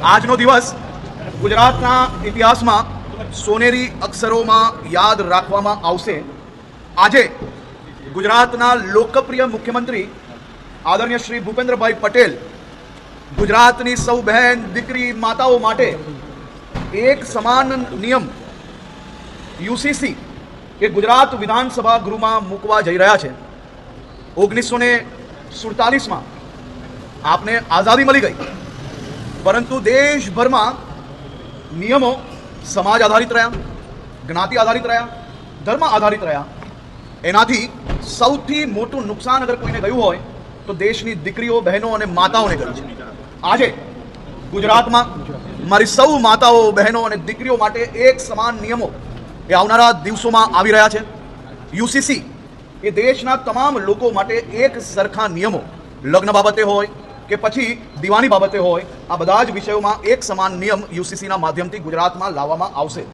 આજનો દિવસ ગુજરાતના ઇતિહાસમાં સોનેરી અક્ષરોમાં યાદ રાખવામાં આવશે। આજે ગુજરાતના લોકપ્રિય મુખ્યમંત્રી આદરણીય શ્રી ભૂપેન્દ્રભાઈ પટેલ ગુજરાતની સૌ બહેન દીકરી માતાઓ માટે એક સમાન નિયમ યુસીસી એ ગુજરાત વિધાનસભા ગૃહમાં મૂકવા જઈ રહ્યા છે। 1947માં આપને આઝાદી મળી ગઈ, પરંતુ દેશભરમાં નિયમો સમાજ આધારિત રહ્યા, જ્ઞાતિ આધારિત રહ્યા, ધર્મ આધારિત રહ્યા। એનાથી સૌથી મોટું નુકસાન અગર કોઈને ગયું હોય તો દેશની દીકરીઓ, બહેનો અને માતાઓને ગયું છે। આજે ગુજરાતમાં મારી સૌ માતાઓ, બહેનો અને દીકરીઓ માટે એક સમાન નિયમો એ આવનારા દિવસોમાં આવી રહ્યા છે। યુસીસી એ દેશના તમામ લોકો માટે એક સરખા નિયમો, લગ્ન બાબતે હોય કે પછી દીવાની બાબતે હોય, આ બધા જ વિષયોમાં એક સમાન નિયમ યુસીસીના માધ્યમથી ગુજરાતમાં લાવવામાં આવશે।